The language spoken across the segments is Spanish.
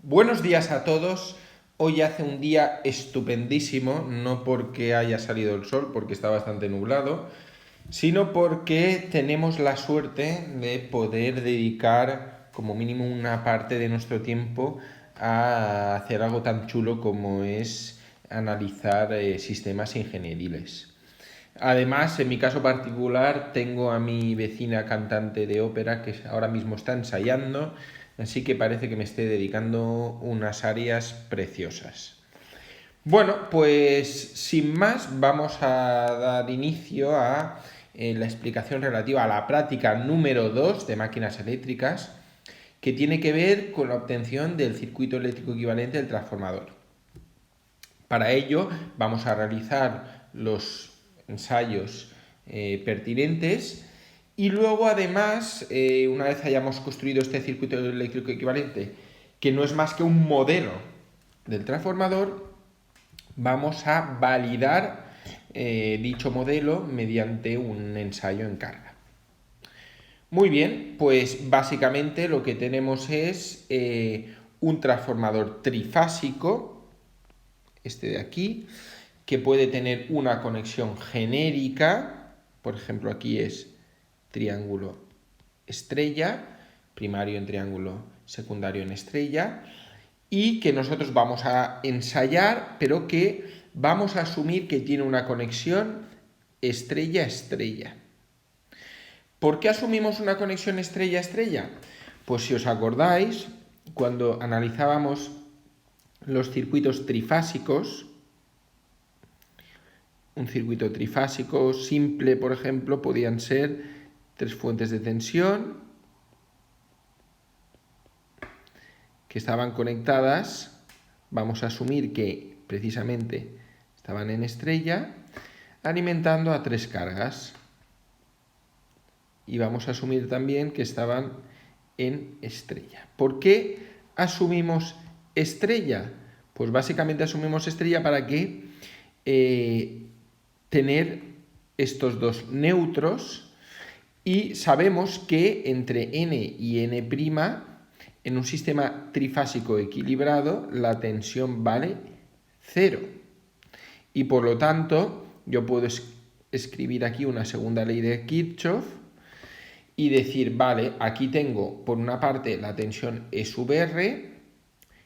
Buenos días a todos. Hoy hace un día estupendísimo, no porque haya salido el sol, porque está bastante nublado, sino porque tenemos la suerte de poder dedicar como mínimo una parte de nuestro tiempo a hacer algo tan chulo como es analizar sistemas ingenieriles. Además, en mi caso particular, tengo a mi vecina cantante de ópera que ahora mismo está ensayando, así que parece que me esté dedicando unas áreas preciosas. Bueno, pues sin más, vamos a dar inicio a la explicación relativa a la práctica número 2 de máquinas eléctricas, que tiene que ver con la obtención del circuito eléctrico equivalente del transformador. Para ello vamos a realizar los ensayos pertinentes y luego además, una vez hayamos construido este circuito eléctrico equivalente, que no es más que un modelo del transformador, vamos a validar dicho modelo mediante un ensayo en carga. Muy bien, pues básicamente lo que tenemos es un transformador trifásico, este de aquí, que puede tener una conexión genérica, por ejemplo aquí es triángulo estrella, primario en triángulo, secundario en estrella, y que nosotros vamos a ensayar, pero que vamos a asumir que tiene una conexión estrella-estrella. ¿Por qué asumimos una conexión estrella-estrella? Pues si os acordáis, cuando analizábamos los circuitos trifásicos, un circuito trifásico simple, por ejemplo, podían ser tres fuentes de tensión que estaban conectadas. Vamos a asumir que precisamente estaban en estrella, alimentando a tres cargas. Y vamos a asumir también que estaban en estrella. ¿Por qué asumimos estrella? Pues básicamente asumimos estrella para que tener estos dos neutros, y sabemos que entre n y n' en un sistema trifásico equilibrado la tensión vale 0. Y por lo tanto yo puedo escribir aquí una segunda ley de Kirchhoff y decir, vale, aquí tengo por una parte la tensión E sub R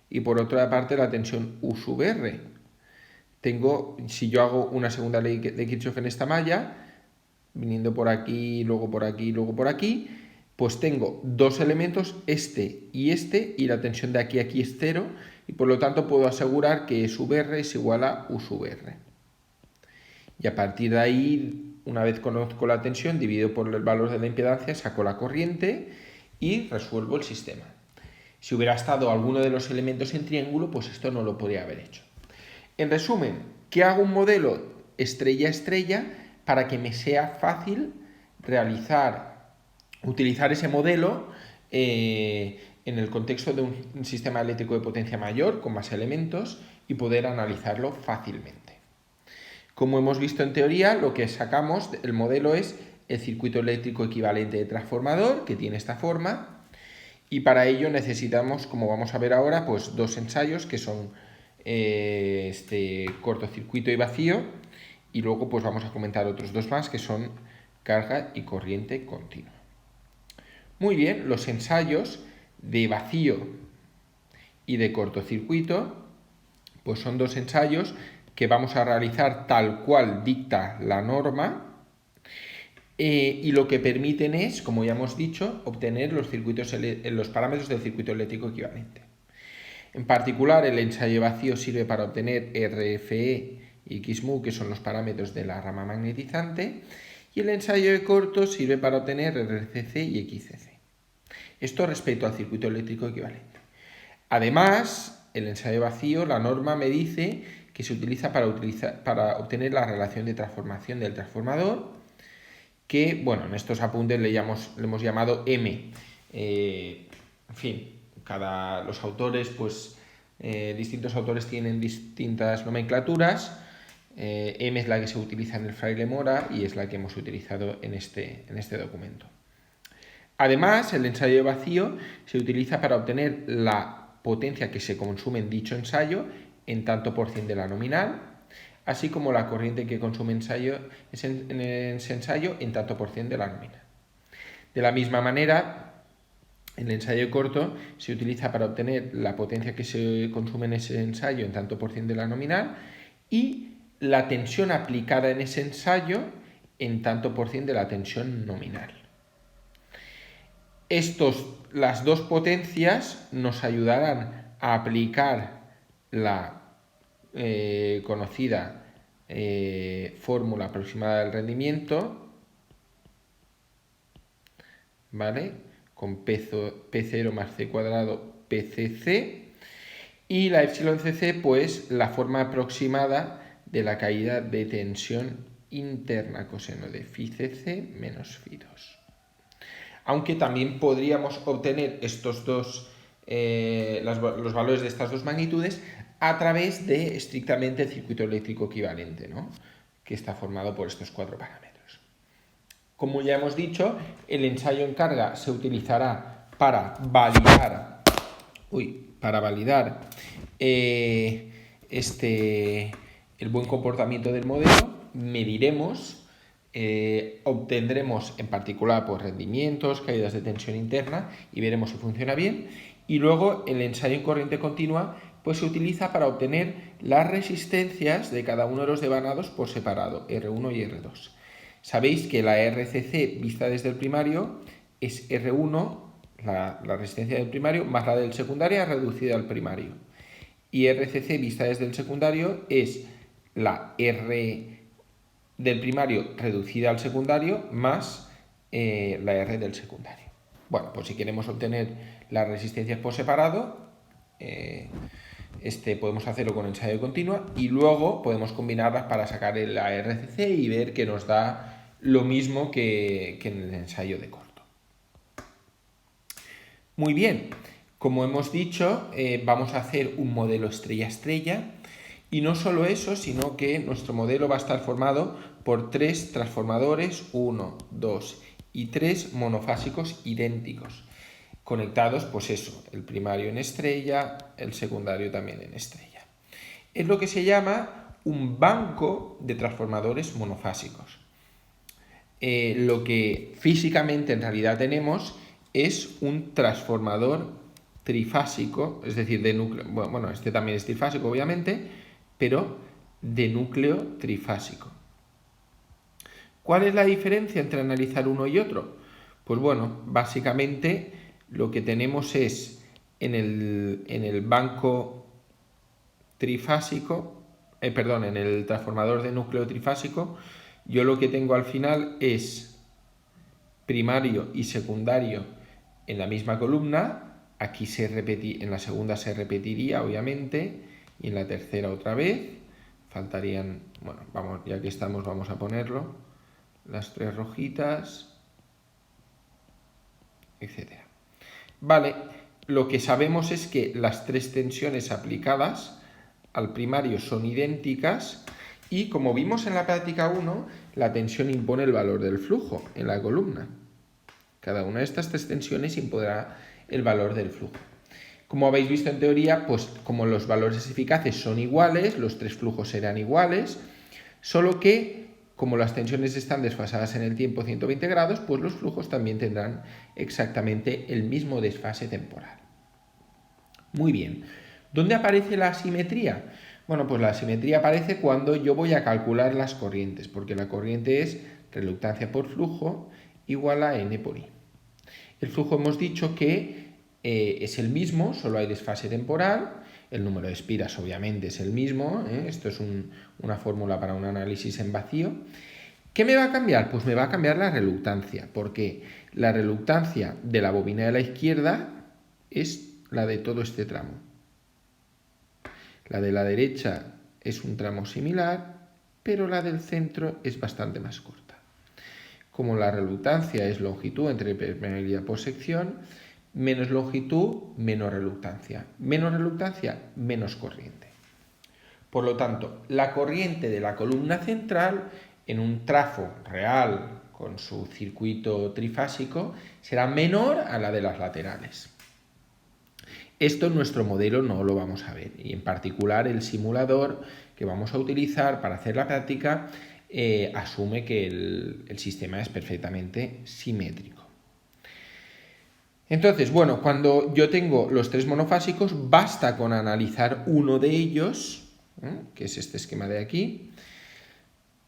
y por otra parte la tensión U sub R. Si yo hago una segunda ley de Kirchhoff en esta malla, viniendo por aquí, luego por aquí, luego por aquí, pues tengo dos elementos, este, y la tensión de aquí a aquí es 0, y por lo tanto puedo asegurar que E sub R es igual a U sub R. Y a partir de ahí, una vez conozco la tensión, divido por el valor de la impedancia, saco la corriente y resuelvo el sistema. Si hubiera estado alguno de los elementos en triángulo, pues esto no lo podría haber hecho. En resumen, que hago un modelo estrella-estrella para que me sea fácil utilizar ese modelo en el contexto de un sistema eléctrico de potencia mayor, con más elementos, y poder analizarlo fácilmente. Como hemos visto en teoría, lo que sacamos del modelo es el circuito eléctrico equivalente de transformador, que tiene esta forma, y para ello necesitamos, como vamos a ver ahora, pues dos ensayos que son este cortocircuito y vacío, y luego pues vamos a comentar otros dos más que son carga y corriente continua. Muy bien, los ensayos de vacío y de cortocircuito pues son dos ensayos que vamos a realizar tal cual dicta la norma, y lo que permiten es, como ya hemos dicho, obtener los parámetros del circuito eléctrico equivalente. En particular, el ensayo vacío sirve para obtener RFE y XMU, que son los parámetros de la rama magnetizante, y el ensayo de corto sirve para obtener RCC y XCC. Esto respecto al circuito eléctrico equivalente. Además, el ensayo vacío, la norma me dice que se utiliza para obtener la relación de transformación del transformador, que, bueno, en estos apuntes le hemos llamado M. En fin, los autores, pues, distintos autores tienen distintas nomenclaturas. M es la que se utiliza en el Fraile Mora y es la que hemos utilizado en este documento. Además, el ensayo vacío se utiliza para obtener la potencia que se consume en dicho ensayo en tanto por cien de la nominal, así como la corriente que consume en ese ensayo en tanto por cien de la nominal. De la misma manera, el ensayo corto se utiliza para obtener la potencia que se consume en ese ensayo en tanto por cien de la nominal y la tensión aplicada en ese ensayo en tanto por cien de la tensión nominal. Las dos potencias nos ayudarán a aplicar la conocida fórmula aproximada del rendimiento, ¿vale? Con P0 más C cuadrado PCC, y la epsilon cc, pues la forma aproximada de la caída de tensión interna coseno de phi cc menos phi 2. Aunque también podríamos obtener estos dos, los valores de estas dos magnitudes a través de estrictamente el circuito eléctrico equivalente, ¿no? Que está formado por estos cuatro parámetros. Como ya hemos dicho, el ensayo en carga se utilizará para validar, el buen comportamiento del modelo. Mediremos, obtendremos en particular pues, rendimientos, caídas de tensión interna y veremos si funciona bien. Y luego el ensayo en corriente continua pues, se utiliza para obtener las resistencias de cada uno de los devanados por separado, R1 y R2. Sabéis que la RCC vista desde el primario es R1, la resistencia del primario, más la del secundario reducida al primario. Y RCC vista desde el secundario es la R del primario reducida al secundario más la R del secundario. Bueno, pues si queremos obtener las resistencias por separado, podemos hacerlo con ensayo continua y luego podemos combinarlas para sacar la RCC y ver que nos da lo mismo que en el ensayo de corto. Muy bien, como hemos dicho, vamos a hacer un modelo estrella-estrella y no solo eso, sino que nuestro modelo va a estar formado por 3 transformadores, 1, 2 y 3 monofásicos idénticos, conectados, pues eso, el primario en estrella, el secundario también en estrella. Es lo que se llama un banco de transformadores monofásicos. Lo que físicamente en realidad tenemos es un transformador trifásico, es decir, de núcleo, bueno, este también es trifásico obviamente, pero de núcleo trifásico. ¿Cuál es la diferencia entre analizar uno y otro? Pues bueno, básicamente lo que tenemos es en el banco trifásico, en el transformador de núcleo trifásico, yo lo que tengo al final es primario y secundario en la misma columna. Aquí en la segunda se repetiría obviamente y en la tercera otra vez. Faltarían, bueno, ya que estamos vamos a ponerlo, las 3 rojitas, etcétera. Vale, lo que sabemos es que las 3 tensiones aplicadas al primario son idénticas y como vimos en la práctica 1, la tensión impone el valor del flujo en la columna. Cada una de estas 3 tensiones impondrá el valor del flujo. Como habéis visto en teoría, pues como los valores eficaces son iguales, los 3 flujos serán iguales, solo que como las tensiones están desfasadas en el tiempo 120 grados, pues los flujos también tendrán exactamente el mismo desfase temporal. Muy bien. ¿Dónde aparece la asimetría? Bueno, pues la asimetría aparece cuando yo voy a calcular las corrientes, porque la corriente es reluctancia por flujo igual a N por I. El flujo hemos dicho que es el mismo, solo hay desfase temporal. El número de espiras obviamente es el mismo. Esto es una fórmula para un análisis en vacío. ¿Qué me va a cambiar? Pues me va a cambiar la reluctancia, porque la reluctancia de la bobina de la izquierda es la de todo este tramo. La de la derecha es un tramo similar, pero la del centro es bastante más corta. Como la reluctancia es longitud entre permeabilidad por sección, menos longitud, menos reluctancia. Menos reluctancia, menos corriente. Por lo tanto, la corriente de la columna central en un trafo real con su circuito trifásico será menor a la de las laterales. Esto en nuestro modelo no lo vamos a ver, y en particular el simulador que vamos a utilizar para hacer la práctica asume que el sistema es perfectamente simétrico. Entonces, bueno, cuando yo tengo los tres monofásicos, basta con analizar uno de ellos, que es este esquema de aquí,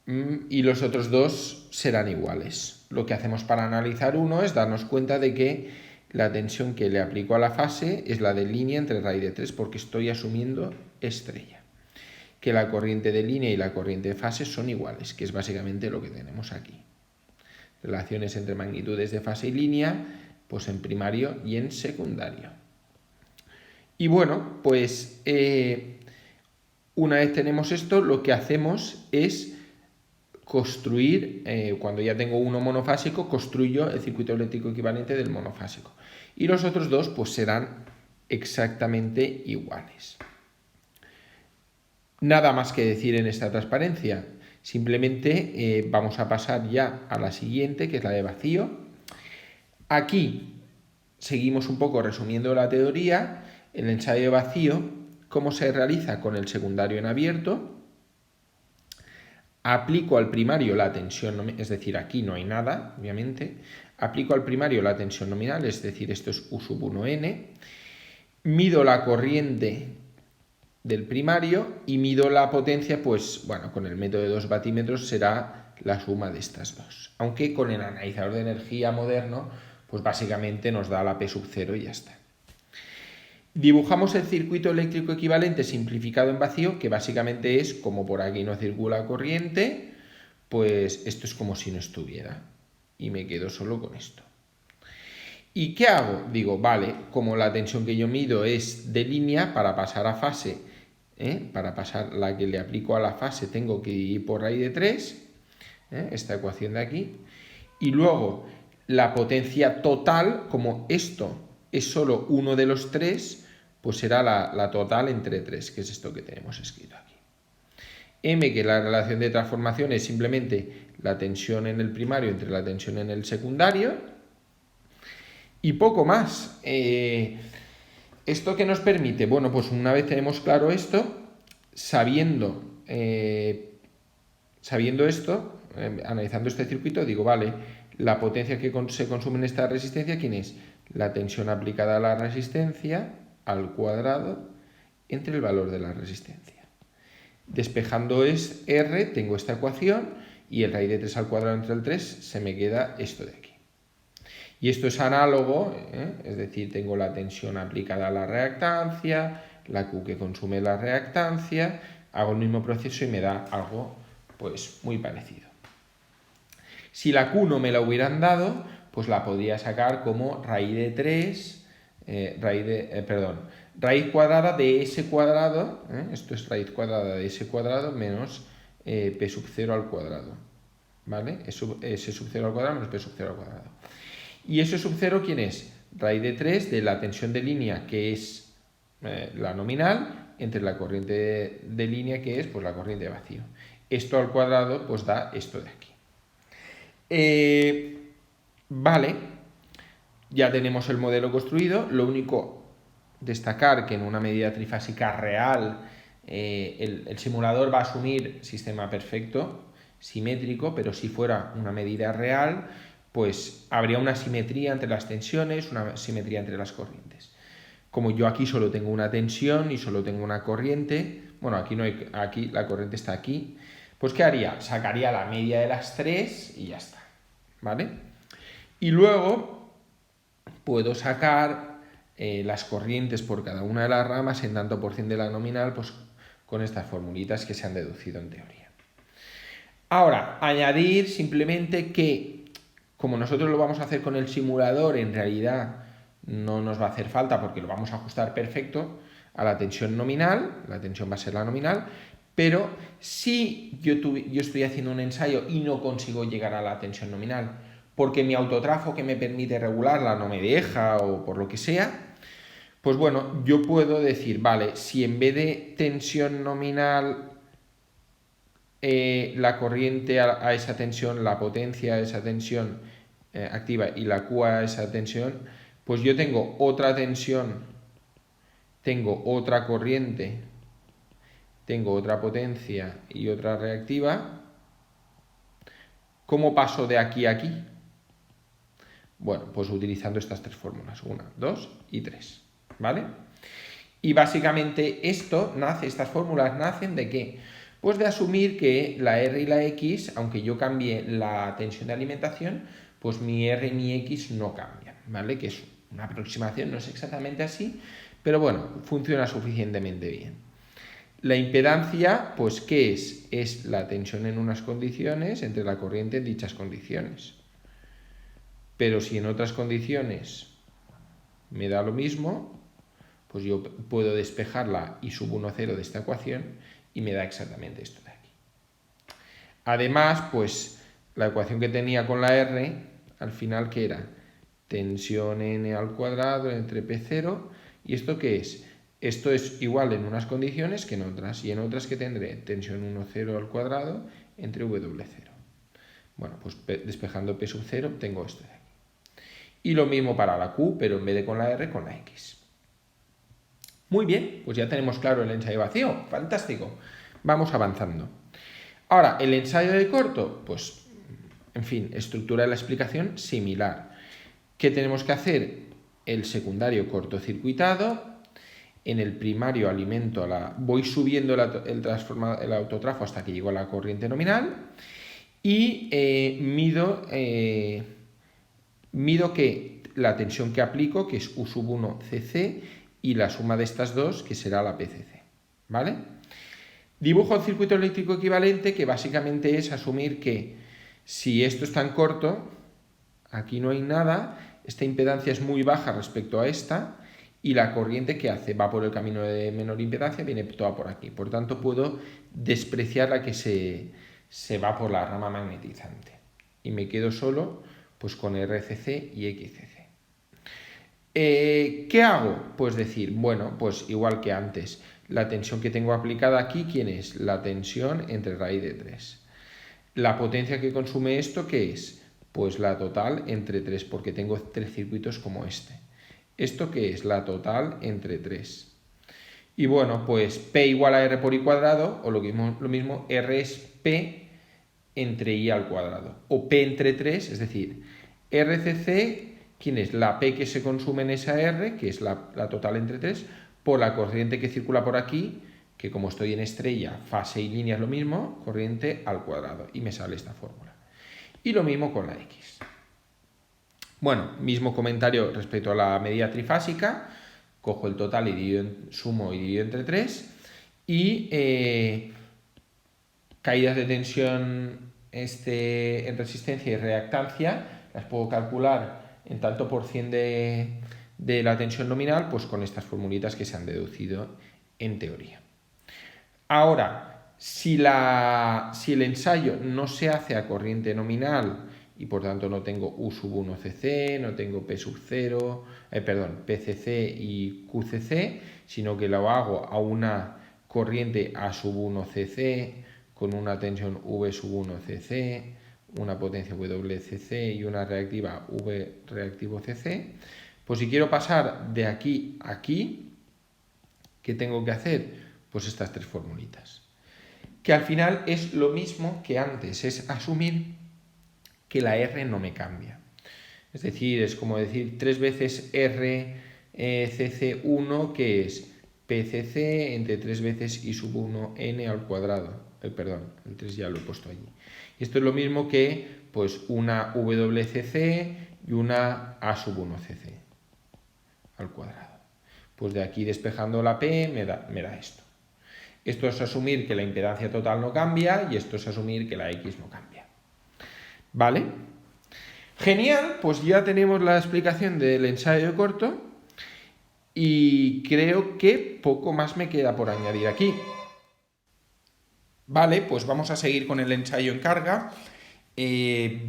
y los otros dos serán iguales. Lo que hacemos para analizar uno es darnos cuenta de que la tensión que le aplico a la fase es la de línea entre raíz de 3, porque estoy asumiendo estrella. Que la corriente de línea y la corriente de fase son iguales, que es básicamente lo que tenemos aquí. Relaciones entre magnitudes de fase y línea, pues en primario y en secundario. Y bueno, pues una vez tenemos esto, lo que hacemos es construir, cuando ya tengo uno monofásico, construyo el circuito eléctrico equivalente del monofásico. Y los otros dos pues serán exactamente iguales. Nada más que decir en esta transparencia. Simplemente vamos a pasar ya a la siguiente, que es la de vacío. Aquí seguimos un poco resumiendo la teoría. El ensayo de vacío, ¿cómo se realiza? Con el secundario en abierto. Aplico al primario la tensión nominal, es decir, aquí no hay nada, obviamente. Aplico al primario la tensión nominal, es decir, esto es U sub 1n. Mido la corriente del primario y mido la potencia, pues bueno, con el método de 2 vatímetros será la suma de estas dos. Aunque con el analizador de energía moderno, pues básicamente nos da la P sub 0 y ya está. Dibujamos el circuito eléctrico equivalente simplificado en vacío, que básicamente es como por aquí no circula corriente, pues esto es como si no estuviera. Y me quedo solo con esto. ¿Y qué hago? Digo, vale, como la tensión que yo mido es de línea, para pasar a fase, para pasar la que le aplico a la fase, tengo que ir por raíz de 3, esta ecuación de aquí, y luego la potencia total, como esto es solo uno de los tres, pues será la total entre 3, que es esto que tenemos escrito aquí. M, que la relación de transformación es simplemente la tensión en el primario entre la tensión en el secundario, y poco más. ¿Esto qué nos permite? Bueno, pues una vez tenemos claro esto, sabiendo esto, analizando este circuito, digo, vale, la potencia que se consume en esta resistencia, ¿quién es? La tensión aplicada a la resistencia al cuadrado entre el valor de la resistencia. Despejando es R, tengo esta ecuación, y el raíz de 3 al cuadrado entre el 3 se me queda esto de aquí. Y esto es análogo, es decir, tengo la tensión aplicada a la reactancia, la Q que consume la reactancia, hago el mismo proceso y me da algo pues muy parecido. Si la Q no me la hubieran dado, pues la podría sacar como raíz de 3, raíz cuadrada de S cuadrado, esto es raíz cuadrada de S cuadrado menos P sub 0 al cuadrado, ¿vale? S sub 0 al cuadrado menos P sub 0 al cuadrado. ¿Y S sub 0 quién es? Raíz de 3 de la tensión de línea, que es la nominal, entre la corriente de línea, que es pues la corriente de vacío. Esto al cuadrado pues da esto de aquí. Vale, ya tenemos el modelo construido. Lo único, destacar que en una medida trifásica real el simulador va a asumir sistema perfecto, simétrico, pero si fuera una medida real, pues habría una simetría entre las tensiones, una simetría entre las corrientes. Como yo aquí solo tengo una tensión y solo tengo una corriente, bueno, aquí no hay, aquí la corriente está aquí, pues ¿qué haría? Sacaría la media de las tres y ya está, ¿vale? Y luego puedo sacar las corrientes por cada una de las ramas en tanto por cien de la nominal, pues con estas formulitas que se han deducido en teoría. Ahora, añadir simplemente que como nosotros lo vamos a hacer con el simulador, en realidad no nos va a hacer falta porque lo vamos a ajustar perfecto a la tensión nominal, la tensión va a ser la nominal, pero si yo estoy haciendo un ensayo y no consigo llegar a la tensión nominal, porque mi autotrafo que me permite regularla no me deja o por lo que sea, pues bueno, yo puedo decir, vale, si en vez de tensión nominal la corriente a esa tensión, la potencia a esa tensión activa y la Q a esa tensión, pues yo tengo otra tensión tengo otra corriente, tengo otra potencia y otra reactiva. ¿Cómo paso de aquí a aquí? Bueno, pues utilizando estas tres fórmulas, 1, 2 y 3, ¿vale? Y básicamente estas fórmulas nacen ¿de qué? Pues de asumir que la R y la X, aunque yo cambie la tensión de alimentación, pues mi R y mi X no cambian, ¿vale? Que es una aproximación, no es exactamente así, pero bueno, funciona suficientemente bien. La impedancia, pues ¿qué es? Es la tensión en unas condiciones entre la corriente en dichas condiciones. Pero si en otras condiciones me da lo mismo, pues yo puedo despejar la I sub 1, 0 de esta ecuación y me da exactamente esto de aquí. Además, pues la ecuación que tenía con la R, al final, ¿qué era? Tensión n al cuadrado entre P0. ¿Y esto qué es? Esto es igual en unas condiciones que en otras, y en otras que tendré tensión 1, 0 al cuadrado entre W0. Bueno, pues despejando P sub 0 obtengo esto de aquí. Y lo mismo para la Q, pero en vez de con la R, con la X. Muy bien, pues ya tenemos claro el ensayo vacío. Fantástico. Vamos avanzando. Ahora, el ensayo de corto, pues, en fin, estructura de la explicación similar. ¿Qué tenemos que hacer? El secundario cortocircuitado. En el primario alimento voy subiendo el autotrafo hasta que llego a la corriente nominal. Y mido que la tensión que aplico, que es U sub 1 CC, y la suma de estas dos, que será la PCC, ¿vale? Dibujo el circuito eléctrico equivalente, que básicamente es asumir que si esto es tan corto, aquí no hay nada, esta impedancia es muy baja respecto a esta, y la corriente que hace va por el camino de menor impedancia, viene toda por aquí. Por tanto, puedo despreciar la que se va por la rama magnetizante. Y me quedo solo pues con RCC y XCC. ¿Qué hago? Pues decir, bueno, pues igual que antes, la tensión que tengo aplicada aquí, ¿quién es? La tensión entre raíz de 3. La potencia que consume esto, ¿qué es? Pues la total entre 3, porque tengo 3 circuitos como este. ¿Esto qué es? La total entre 3. Y bueno, pues P igual a R por I cuadrado, o lo mismo, R es P entre I al cuadrado. O P entre 3, es decir, RCC, ¿quién es? La P que se consume en esa R, que es la total entre 3, por la corriente que circula por aquí, que como estoy en estrella, fase y línea es lo mismo, corriente al cuadrado. Y me sale esta fórmula. Y lo mismo con la X. Bueno, mismo comentario respecto a la medida trifásica. Cojo el total y sumo y divido entre 3. Y caídas de tensión en resistencia y reactancia las puedo calcular en tanto por cien de la tensión nominal, pues con estas formulitas que se han deducido en teoría. Ahora, si el ensayo no se hace a corriente nominal y por tanto no tengo U sub 1 CC, no tengo P sub 0, PCC y QCC, sino que lo hago a una corriente A sub 1 CC con una tensión V sub 1 CC, una potencia WCC y una reactiva V reactivo CC, pues si quiero pasar de aquí a aquí, ¿qué tengo que hacer? Pues estas tres formulitas. Que al final es lo mismo que antes, es asumir que la R no me cambia. Es decir, es como decir 3 veces RCC1, que es PCC entre 3 veces I sub 1 N al cuadrado. Perdón, el 3 ya lo he puesto allí. Y esto es lo mismo que pues una WCC y una A sub 1 CC al cuadrado. Pues de aquí despejando la P me da esto. Esto es asumir que la impedancia total no cambia y esto es asumir que la X no cambia. ¿Vale? Genial, pues ya tenemos la explicación del ensayo de corto y creo que poco más me queda por añadir aquí. Vale, pues vamos a seguir con el ensayo en carga.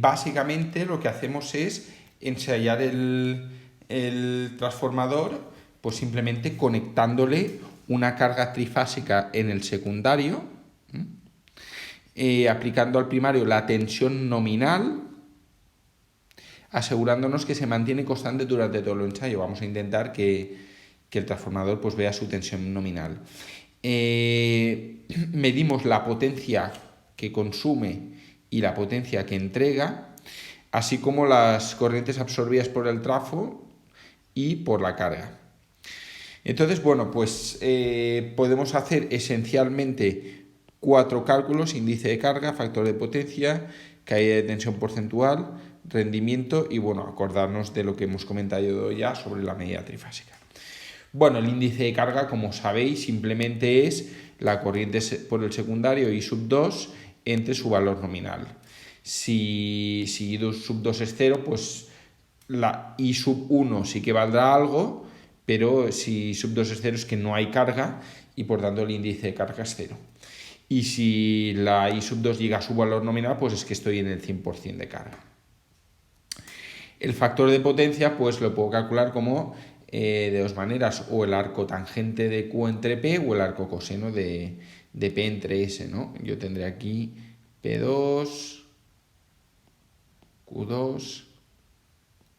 Básicamente lo que hacemos es ensayar el transformador, pues simplemente conectándole una carga trifásica en el secundario, aplicando al primario la tensión nominal, asegurándonos que se mantiene constante durante todo el ensayo. Vamos a intentar que que el transformador pues vea su tensión nominal. Medimos la potencia que consume y la potencia que entrega, así como las corrientes absorbidas por el trafo y por la carga. Entonces, bueno, pues podemos hacer esencialmente 4 cálculos: índice de carga, factor de potencia, caída de tensión porcentual, rendimiento y, bueno, acordarnos de lo que hemos comentado ya sobre la medida trifásica. Bueno, el índice de carga, como sabéis, simplemente es la corriente por el secundario I sub 2 entre su valor nominal. Si I sub 2 es 0, pues la I sub 1 sí que valdrá algo, pero si I sub 2 es 0 es que no hay carga y por tanto el índice de carga es 0. Y si la I sub 2 llega a su valor nominal, pues es que estoy en el 100% de carga. El factor de potencia pues lo puedo calcular como de dos maneras: o el arco tangente de Q entre P o el arco coseno de P entre S, ¿no? Yo tendré aquí P2, Q2,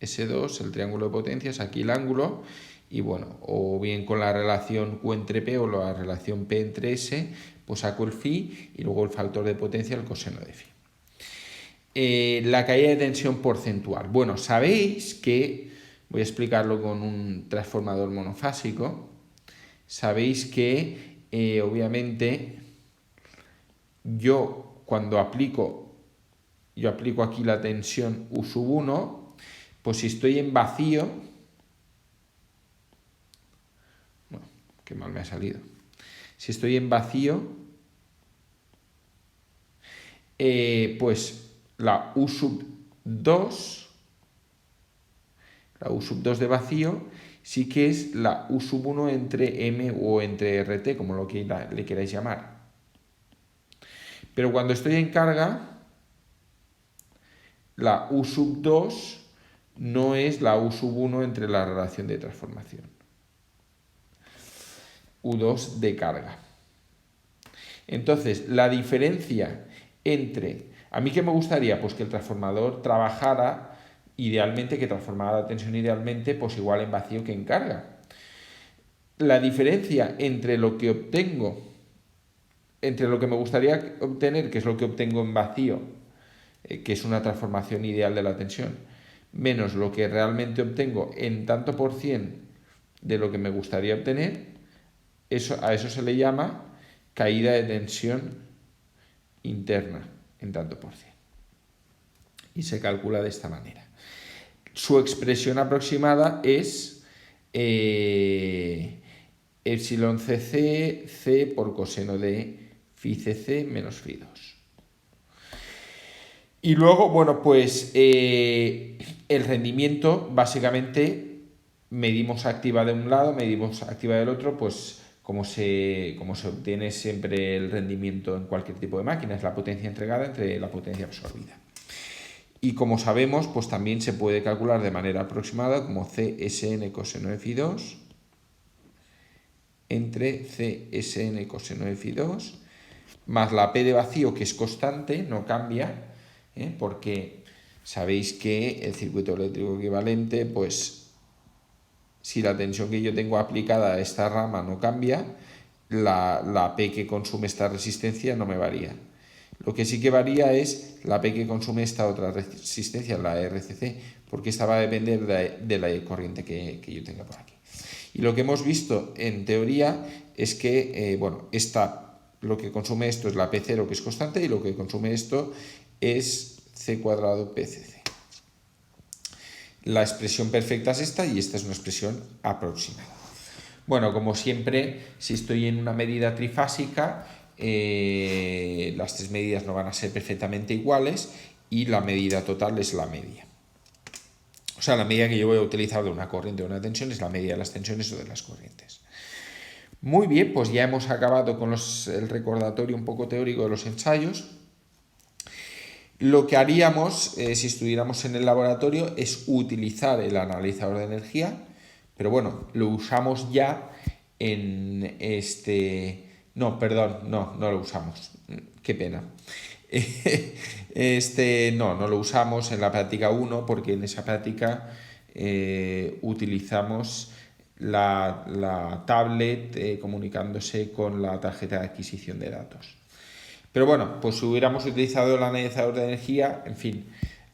S2, el triángulo de potencias, aquí el ángulo, y bueno, o bien con la relación Q entre P o la relación P entre S, pues saco el phi y luego el factor de potencia, el coseno de phi. La caída de tensión porcentual. Bueno, sabéis que, voy a explicarlo con un transformador monofásico, sabéis que obviamente cuando aplico aquí la tensión U sub 1, pues si estoy en vacío, bueno, qué mal me ha salido, si estoy en vacío, pues la U sub 2 de vacío sí que es la U sub 1 entre M o entre RT, como lo que le queráis llamar. Pero cuando estoy en carga, la U sub 2 no es la U sub 1 entre la relación de transformación. U2 de carga. Entonces, la diferencia entre... ¿A mí qué me gustaría? Pues que el transformador trabajara idealmente, que transformara la tensión idealmente, pues igual en vacío que en carga. La diferencia entre lo que obtengo, entre lo que me gustaría obtener, que es lo que obtengo en vacío, que es una transformación ideal de la tensión, menos lo que realmente obtengo en tanto por cien de lo que me gustaría obtener, a eso se le llama caída de tensión interna en tanto por cien. Y se calcula de esta manera. Su expresión aproximada es epsilon cc c por coseno de phi cc menos phi 2. Y luego, bueno, pues el rendimiento, básicamente, medimos activa de un lado, medimos activa del otro, pues como se obtiene siempre el rendimiento en cualquier tipo de máquina, es la potencia entregada entre la potencia absorbida. Y como sabemos, pues también se puede calcular de manera aproximada como CSN coseno de phi 2 entre CSN coseno de phi 2 más la P de vacío, que es constante, no cambia, porque sabéis que el circuito eléctrico equivalente, pues si la tensión que yo tengo aplicada a esta rama no cambia, la P que consume esta resistencia no me varía. Lo que sí que varía es la P que consume esta otra resistencia, la RCC, porque esta va a depender de la corriente que yo tenga por aquí. Y lo que hemos visto en teoría es que, lo que consume esto es la P0, que es constante, y lo que consume esto es C cuadrado PCC. La expresión perfecta es esta y esta es una expresión aproximada. Bueno, como siempre, si estoy en una medida trifásica, las tres medidas no van a ser perfectamente iguales y la medida total es la media. O sea, la medida que yo voy a utilizar de una corriente o una tensión es la media de las tensiones o de las corrientes. Muy bien, pues ya hemos acabado con el recordatorio un poco teórico de los ensayos. Lo que haríamos si estuviéramos en el laboratorio es utilizar el analizador de energía, pero bueno, lo usamos ya en este... No, perdón, no lo usamos. Qué pena. No lo usamos en la práctica 1 porque en esa práctica utilizamos la tablet comunicándose con la tarjeta de adquisición de datos. Pero bueno, pues si hubiéramos utilizado el analizador de energía, en fin,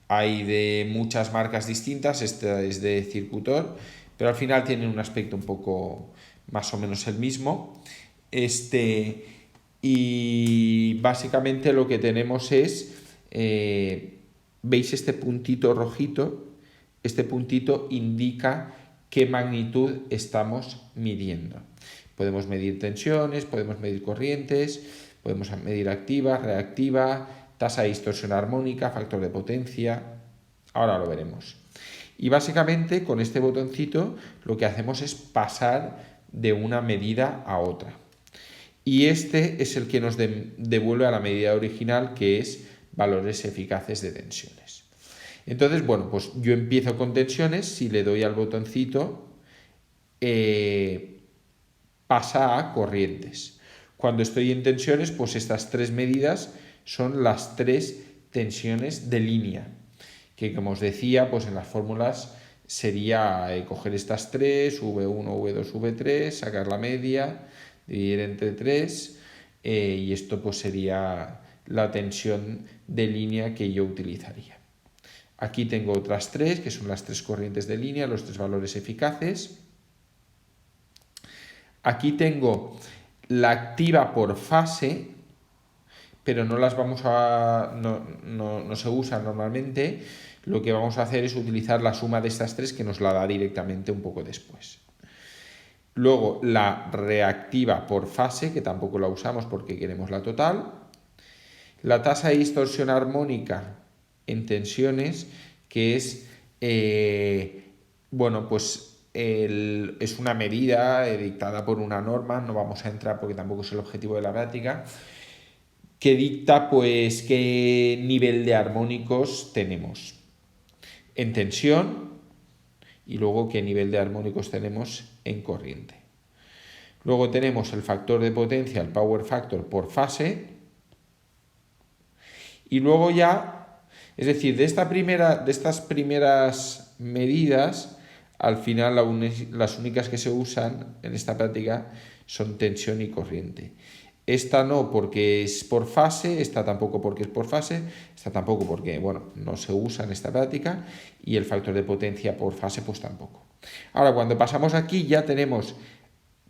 hay de muchas marcas distintas, esta es de Circutor, pero al final tienen un aspecto un poco más o menos el mismo. Y básicamente lo que tenemos es, ¿veis este puntito rojito? Este puntito indica qué magnitud estamos midiendo. Podemos medir tensiones, podemos medir corrientes, podemos medir activa, reactiva, tasa de distorsión armónica, factor de potencia. Ahora lo veremos. Y básicamente con este botoncito lo que hacemos es pasar de una medida a otra. Y este es el que nos devuelve a la medida original, que es valores eficaces de tensiones. Entonces, bueno, pues yo empiezo con tensiones, si le doy al botoncito, pasa a corrientes. Cuando estoy en tensiones, pues estas tres medidas son las tres tensiones de línea, que como os decía, pues en las fórmulas sería coger estas tres, V1, V2, V3, sacar la media, dividir entre 3, y esto pues sería la tensión de línea que yo utilizaría. Aquí tengo otras tres, que son las tres corrientes de línea, los tres valores eficaces. Aquí tengo la activa por fase, pero no las vamos a. No se usa normalmente. Lo que vamos a hacer es utilizar la suma de estas tres, que nos la da directamente un poco después. Luego la reactiva por fase, que tampoco la usamos porque queremos la total. La tasa de distorsión armónica en tensiones, que es, bueno, pues es una medida dictada por una norma, no vamos a entrar porque tampoco es el objetivo de la práctica, que dicta pues qué nivel de armónicos tenemos en tensión y luego qué nivel de armónicos tenemos en corriente. Luego tenemos el factor de potencia, el power factor por fase, y luego ya, es decir, de estas primeras medidas, al final las únicas que se usan en esta práctica son tensión y corriente. Esta no porque es por fase, esta tampoco porque es por fase, esta tampoco porque, bueno, no se usa en esta práctica, y el factor de potencia por fase pues tampoco. Ahora, cuando pasamos aquí ya tenemos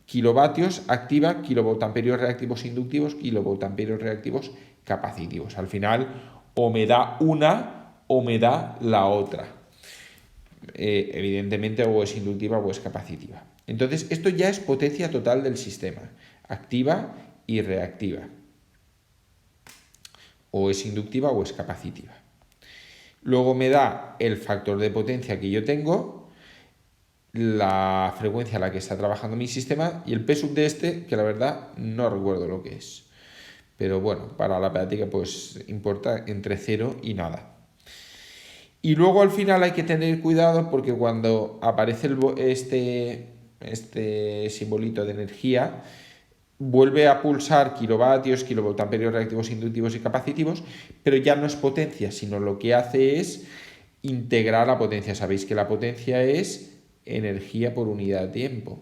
kilovatios activa, kilovoltamperios reactivos inductivos, kilovoltamperios reactivos capacitivos. Al final o me da una o me da la otra. Evidentemente o es inductiva o es capacitiva. Entonces esto ya es potencia total del sistema, activa y reactiva. O es inductiva o es capacitiva. Luego me da el factor de potencia que yo tengo, la frecuencia a la que está trabajando mi sistema y el P sub de este, que la verdad no recuerdo lo que es. Pero bueno, para la práctica pues importa entre 0 y nada. Y luego al final hay que tener cuidado porque cuando aparece este simbolito de energía, vuelve a pulsar kilovatios, kilovoltamperios reactivos inductivos y capacitivos, pero ya no es potencia, sino lo que hace es integrar la potencia. Sabéis que la potencia es energía por unidad de tiempo.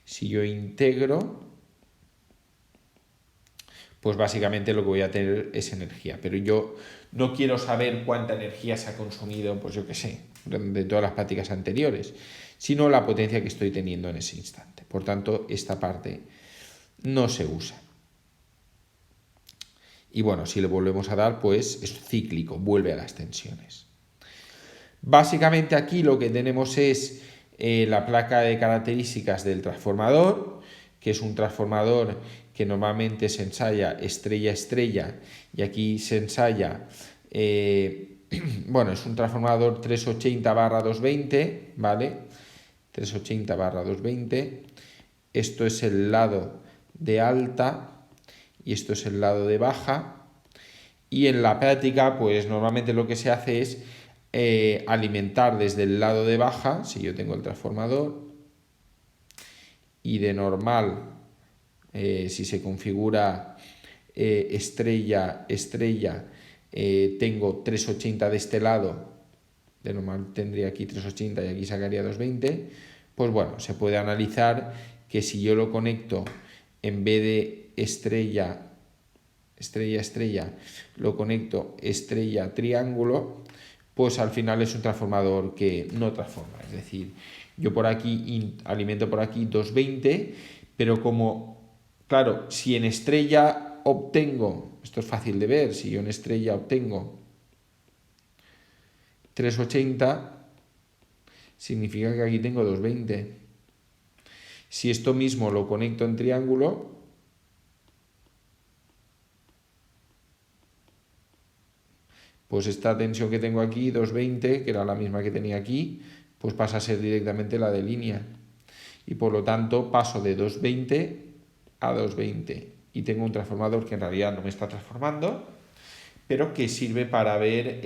Si yo integro, pues básicamente lo que voy a tener es energía. Pero yo no quiero saber cuánta energía se ha consumido, pues yo qué sé, de todas las prácticas anteriores, sino la potencia que estoy teniendo en ese instante. Por tanto, esta parte no se usa. Y bueno, si le volvemos a dar, pues es cíclico, vuelve a las tensiones. Básicamente aquí lo que tenemos es la placa de características del transformador, que es un transformador que normalmente se ensaya estrella-estrella, y aquí se ensaya, bueno, es un transformador 380/220, ¿vale? 380/220. Esto es el lado de alta y esto es el lado de baja. Y en la práctica, pues normalmente lo que se hace es alimentar desde el lado de baja, si yo tengo el transformador, y de normal, si se configura estrella, tengo 380 de este lado, de normal tendría aquí 380 y aquí sacaría 220, pues bueno, se puede analizar que si yo lo conecto en vez de estrella, lo conecto estrella, triángulo, pues al final es un transformador que no transforma. Es decir, yo por aquí alimento por aquí 220, pero como, claro, si en estrella obtengo, esto es fácil de ver, si yo en estrella obtengo 380, significa que aquí tengo 220. Si esto mismo lo conecto en triángulo, pues esta tensión que tengo aquí, 220, que era la misma que tenía aquí, pues pasa a ser directamente la de línea. Y por lo tanto paso de 220 a 220. Y tengo un transformador que en realidad no me está transformando, pero que sirve para ver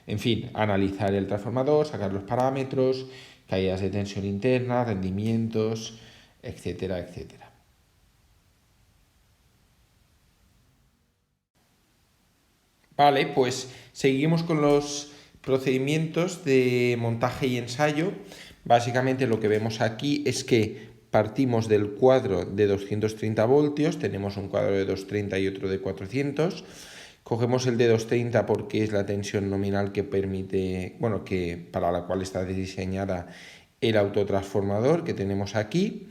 en fin, analizar el transformador, sacar los parámetros, caídas de tensión interna, rendimientos, etcétera, etcétera. Vale, pues seguimos con los procedimientos de montaje y ensayo. Básicamente lo que vemos aquí es que partimos del cuadro de 230 voltios, tenemos un cuadro de 230 y otro de 400. Cogemos el de 230 porque es la tensión nominal que permite, bueno, que para la cual está diseñada el autotransformador que tenemos aquí.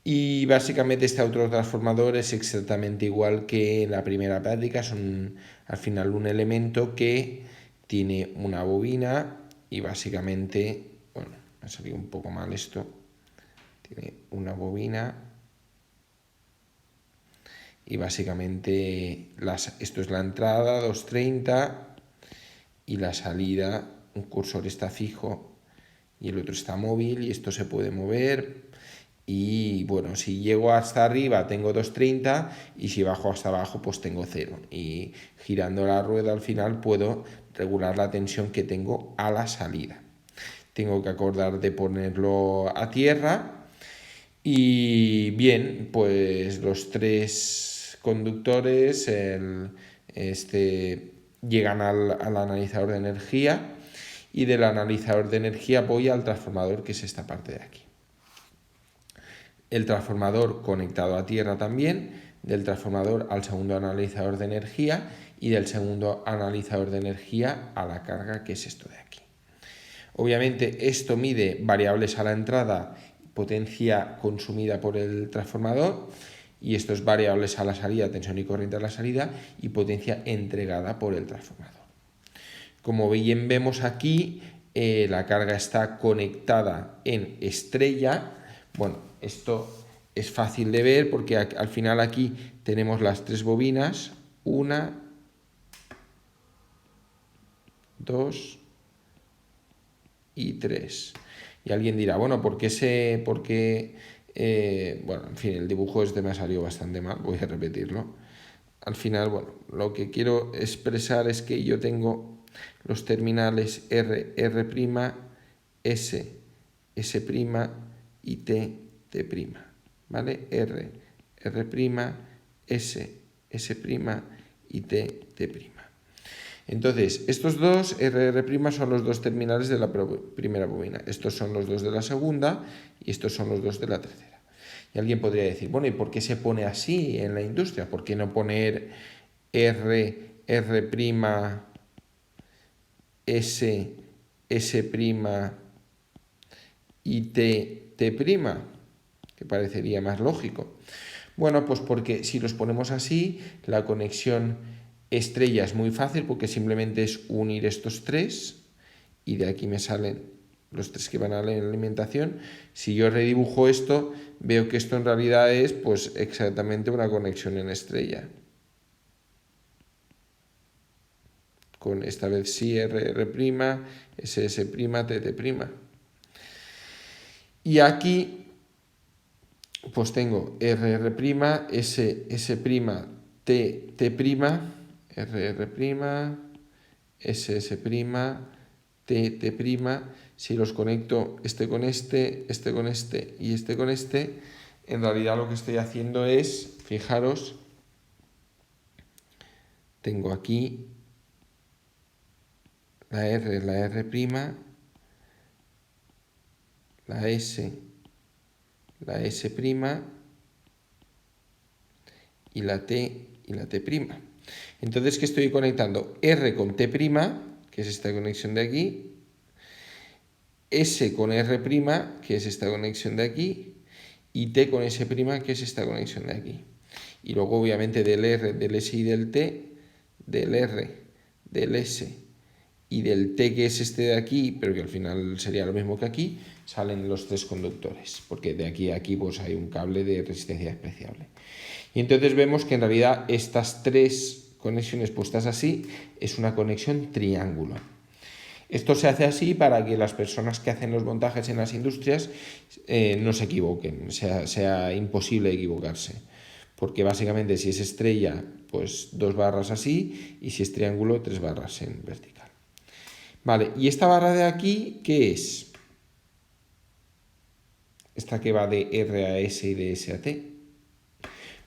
Y básicamente este autotransformador es exactamente igual que la primera práctica, son al final un elemento que tiene una bobina y básicamente, bueno, me ha salido un poco mal esto, tiene una bobina y básicamente esto es la entrada 230 y la salida, un cursor está fijo y el otro está móvil y esto se puede mover. Y bueno, si llego hasta arriba tengo 230 y si bajo hasta abajo pues tengo 0. Y girando la rueda al final puedo regular la tensión que tengo a la salida. Tengo que acordar de ponerlo a tierra y bien, pues los tres conductores llegan al analizador de energía y del analizador de energía voy al transformador, que es esta parte de aquí. El transformador conectado a tierra también, del transformador al segundo analizador de energía y del segundo analizador de energía a la carga, que es esto de aquí. Obviamente esto mide variables a la entrada, potencia consumida por el transformador, y esto es variables a la salida, tensión y corriente a la salida, y potencia entregada por el transformador. Como bien vemos aquí, la carga está conectada en estrella. Bueno, esto es fácil de ver porque al final aquí tenemos las tres bobinas, 1, 2 y 3. Y alguien dirá, bueno, ¿por qué bueno, en fin, el dibujo me ha salido bastante mal, voy a repetirlo. Al final, bueno, lo que quiero expresar es que yo tengo los terminales R, R', S, S' y T, T', ¿vale? R, R', S, S' y T, T'. Entonces, estos dos R' son los dos terminales de la primera bobina, estos son los dos de la segunda y estos son los dos de la tercera. Y alguien podría decir, bueno, ¿y por qué se pone así en la industria? ¿Por qué no poner R, R', S, S' y T, T'? Que parecería más lógico. Bueno, pues porque si los ponemos así, la conexión estrella es muy fácil porque simplemente es unir estos tres y de aquí me salen los tres que van a la alimentación. Si yo redibujo esto, veo que esto en realidad es pues exactamente una conexión en estrella. Con esta vez sí R, R', S, S', T, T'. Y aquí pues tengo R, R', S, S', T, T', R, R', S, S', T, T'. Si los conecto este con este, este con este y este con este, en realidad lo que estoy haciendo es, fijaros, tengo aquí la R, la R', la S, la S' y la T y la T'. Entonces, ¿qué estoy conectando? R con T', que es esta conexión de aquí, S con R', que es esta conexión de aquí, y T con S', que es esta conexión de aquí. Y luego, obviamente, del R, del S y del T, del R, del S y del T, que es este de aquí, pero que al final sería lo mismo que aquí, salen los tres conductores, porque de aquí a aquí pues hay un cable de resistencia despreciable. Y entonces vemos que en realidad estas tres conexiones puestas así es una conexión triángulo. Esto se hace así para que las personas que hacen los montajes en las industrias no se equivoquen, sea imposible equivocarse. Porque básicamente si es estrella, pues 2 barras así, y si es triángulo, 3 barras en vertical. Vale, y esta barra de aquí, ¿qué es? Esta que va de R a S y de S a T.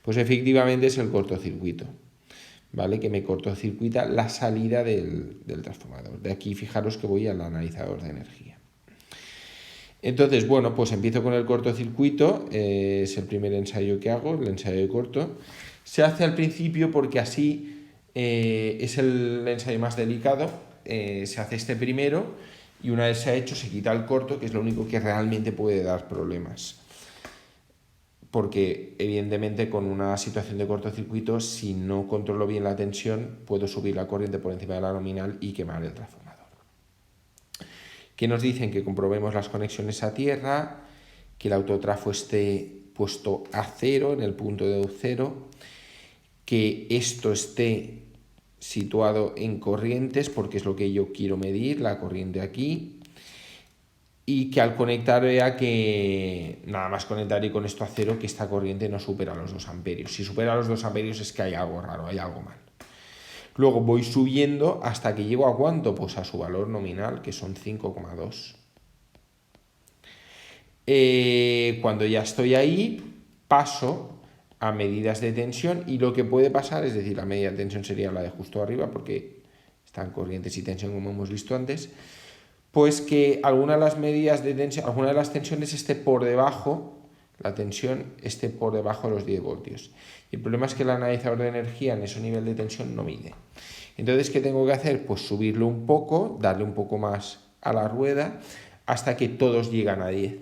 Pues efectivamente es el cortocircuito, ¿vale? Que me cortocircuita la salida del transformador. De aquí fijaros que voy al analizador de energía. Entonces, bueno, pues empiezo con el cortocircuito, es el primer ensayo que hago, el ensayo de corto. Se hace al principio porque así es el ensayo más delicado, se hace este primero y una vez se ha hecho se quita el corto, que es lo único que realmente puede dar problemas. Porque evidentemente con una situación de cortocircuito, si no controlo bien la tensión, puedo subir la corriente por encima de la nominal y quemar el transformador. ¿Qué nos dicen? Que comprobemos las conexiones a tierra, que el autotrafo esté puesto a 0 en el punto de 0, que esto esté situado en corrientes, porque es lo que yo quiero medir, la corriente aquí, y que al conectar vea que nada más conectar y con esto a 0, que esta corriente no supera los 2 amperios. Si supera los 2 amperios es que hay algo raro, hay algo mal. Luego voy subiendo hasta que llego a ¿cuánto? Pues a su valor nominal, que son 5,2. Cuando ya estoy ahí, paso a medidas de tensión y lo que puede pasar, es decir, la medida de tensión sería la de justo arriba, porque están corrientes y tensión como hemos visto antes, pues que alguna de las medidas de tensión, alguna de las tensiones esté por debajo, la tensión esté por debajo de los 10 voltios. Y el problema es que el analizador de energía en ese nivel de tensión no mide. Entonces, ¿qué tengo que hacer? Pues subirlo un poco, darle un poco más a la rueda, hasta que todos llegan a 10.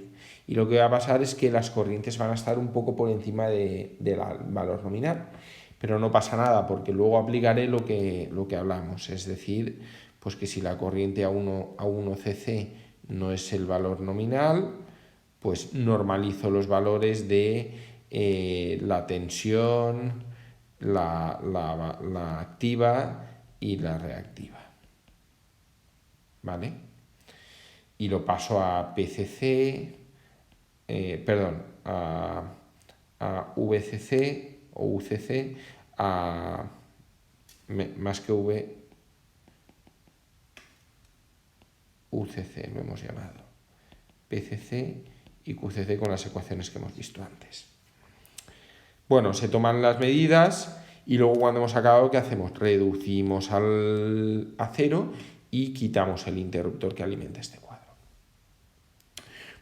Y lo que va a pasar es que las corrientes van a estar un poco por encima del valor nominal. Pero no pasa nada, porque luego aplicaré lo que hablamos, es decir, pues que si la corriente a 1 cc no es el valor nominal, pues normalizo los valores de la tensión, la activa y la reactiva. ¿Vale? Y lo paso a PCC, a VCC o UCC, más que V, UCC lo hemos llamado, PCC y QCC con las ecuaciones que hemos visto antes. Bueno, se toman las medidas y luego cuando hemos acabado, ¿qué hacemos? Reducimos a 0 y quitamos el interruptor que alimenta este cuadro.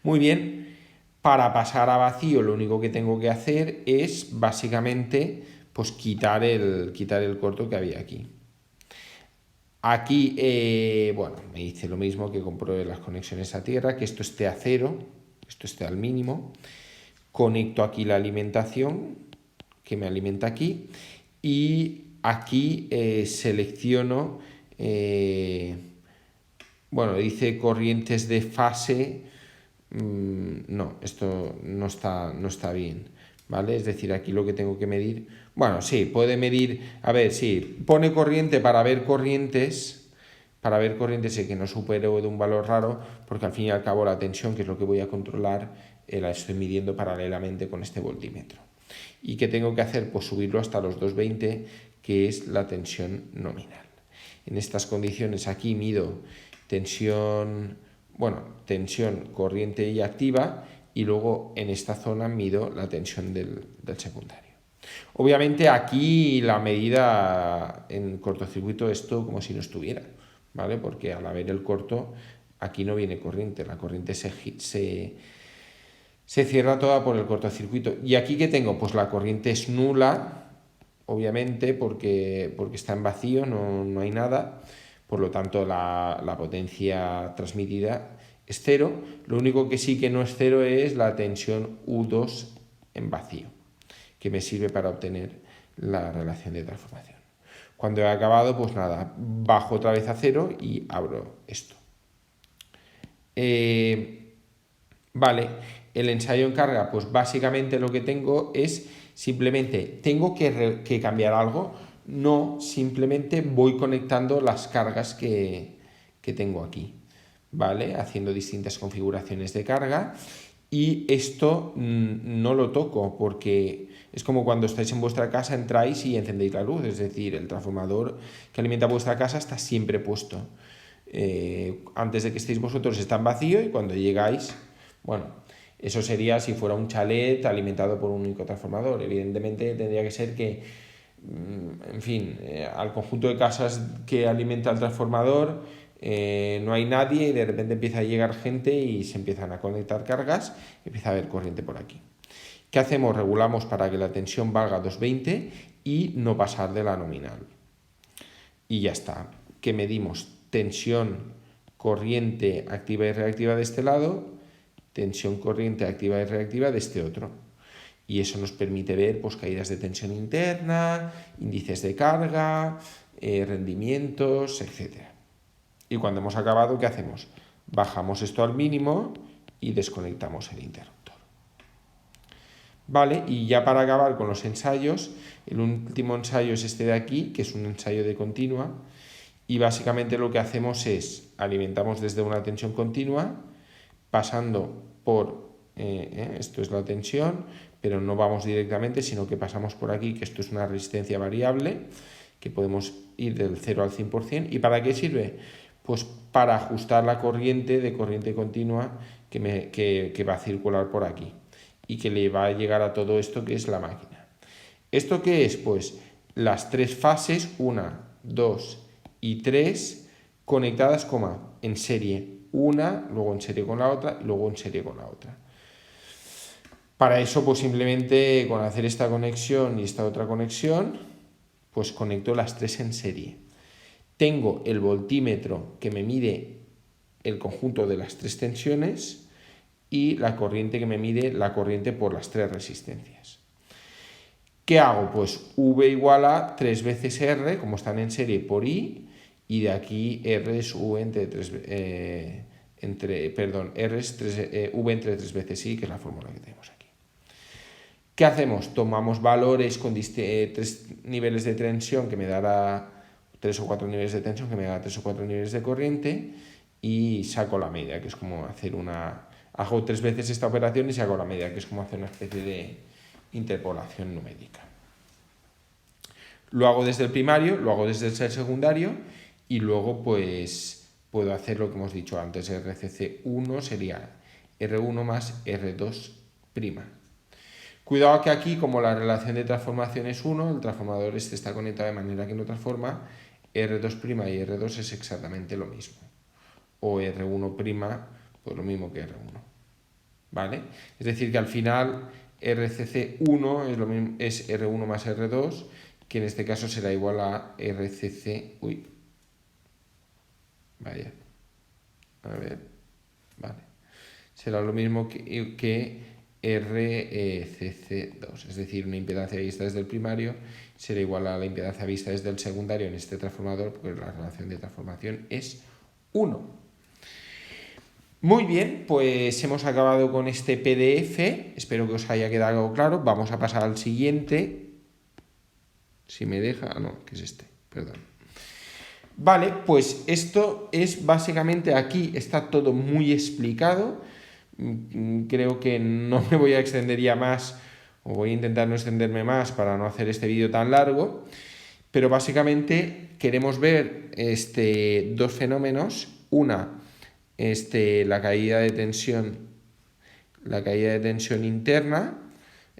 Muy bien, para pasar a vacío lo único que tengo que hacer es básicamente pues quitar el corto que había aquí. Aquí, bueno, me dice lo mismo, que compruebe las conexiones a tierra, que esto esté a 0, esto esté al mínimo. Conecto aquí la alimentación, que me alimenta aquí, y aquí selecciono, bueno, dice corrientes de fase, no, esto no está bien, ¿vale? Es decir, aquí lo que tengo que medir, bueno, sí, puede medir, a ver, sí, pone corriente para ver corrientes y que no supere de un valor raro, porque al fin y al cabo la tensión, que es lo que voy a controlar, la estoy midiendo paralelamente con este voltímetro. ¿Y qué tengo que hacer? Pues subirlo hasta los 220, que es la tensión nominal. En estas condiciones aquí mido tensión, corriente y activa, y luego en esta zona mido la tensión del secundario. Obviamente aquí la medida en cortocircuito, esto como si no estuviera, ¿vale? Porque al haber el corto, aquí no viene corriente, la corriente se cierra toda por el cortocircuito. ¿Y aquí qué tengo? Pues la corriente es nula, obviamente, porque está en vacío, no hay nada. Por lo tanto, la potencia transmitida es cero. Lo único que sí que no es cero es la tensión U2 en vacío, que me sirve para obtener la relación de transformación. Cuando he acabado, pues nada, bajo otra vez a cero y abro esto. Vale, el ensayo en carga, pues básicamente lo que tengo es simplemente, ¿tengo que cambiar algo? No, simplemente voy conectando las cargas que tengo aquí, ¿vale? Haciendo distintas configuraciones de carga y esto no lo toco porque es como cuando estáis en vuestra casa, entráis y encendéis la luz, es decir, el transformador que alimenta vuestra casa está siempre puesto. Antes de que estéis vosotros está en vacío y cuando llegáis, bueno, eso sería si fuera un chalet alimentado por un único transformador. Evidentemente tendría que ser que, en fin, al conjunto de casas que alimenta el transformador no hay nadie y de repente empieza a llegar gente y se empiezan a conectar cargas y empieza a haber corriente por aquí. ¿Qué hacemos? Regulamos para que la tensión valga 220 y no pasar de la nominal. Y ya está. ¿Qué medimos? Tensión corriente activa y reactiva de este lado, tensión corriente activa y reactiva de este otro. Y eso nos permite ver pues, caídas de tensión interna, índices de carga, rendimientos, etc. Y cuando hemos acabado, ¿qué hacemos? Bajamos esto al mínimo y desconectamos el interruptor. Vale, y ya para acabar con los ensayos, el último ensayo es este de aquí, que es un ensayo de continua, y básicamente lo que hacemos es alimentamos desde una tensión continua, pasando por, esto es la tensión, pero no vamos directamente, sino que pasamos por aquí, que esto es una resistencia variable, que podemos ir del 0 al 100%. ¿Y para qué sirve? Pues para ajustar la corriente de corriente continua que va a circular por aquí y que le va a llegar a todo esto que es la máquina. ¿Esto qué es? Pues las tres fases, 1, 2 y 3, conectadas en serie. Una, luego en serie con la otra y luego en serie con la otra. Para eso, pues simplemente con hacer esta conexión y esta otra conexión, pues conecto las tres en serie. Tengo el voltímetro que me mide el conjunto de las tres tensiones y la corriente que me mide la corriente por las tres resistencias. ¿Qué hago? Pues V igual a 3 veces R, como están en serie, por I, y de aquí R es V entre 3 V entre 3 veces I, que es la fórmula que tenemos aquí. ¿Qué hacemos? Tomamos valores con 3 niveles de tensión que me dará 3 o 4 niveles de tensión que me dará 3 o 4 niveles de corriente y saco la media, que es como hacer hago 3 veces esta operación y saco la media, que es como hacer una especie de interpolación numérica. Lo hago desde el primario, lo hago desde el secundario y luego pues puedo hacer lo que hemos dicho antes. RCC1 sería R1 más R2'. Cuidado que aquí, como la relación de transformación es 1, el transformador este está conectado de manera que no transforma, R2' y R2 es exactamente lo mismo. O R1', pues lo mismo que R1. ¿Vale? Es decir, que al final RCC1 es, lo mismo, es R1 más R2, que en este caso será igual a RCC... Uy. Vaya. A ver. Vale. Será lo mismo que RCC2. Es decir, una impedancia vista desde el primario será igual a la impedancia vista desde el secundario en este transformador, porque la relación de transformación es 1. Muy bien, pues hemos acabado con este PDF. Espero que os haya quedado claro. Vamos a pasar al siguiente. Si me deja... no, que es este, perdón. Vale, pues esto es básicamente aquí, está todo muy explicado. Creo que no me voy a extender ya más, o voy a intentar no extenderme más para no hacer este vídeo tan largo. Pero básicamente queremos ver dos fenómenos. Una, la caída de tensión interna,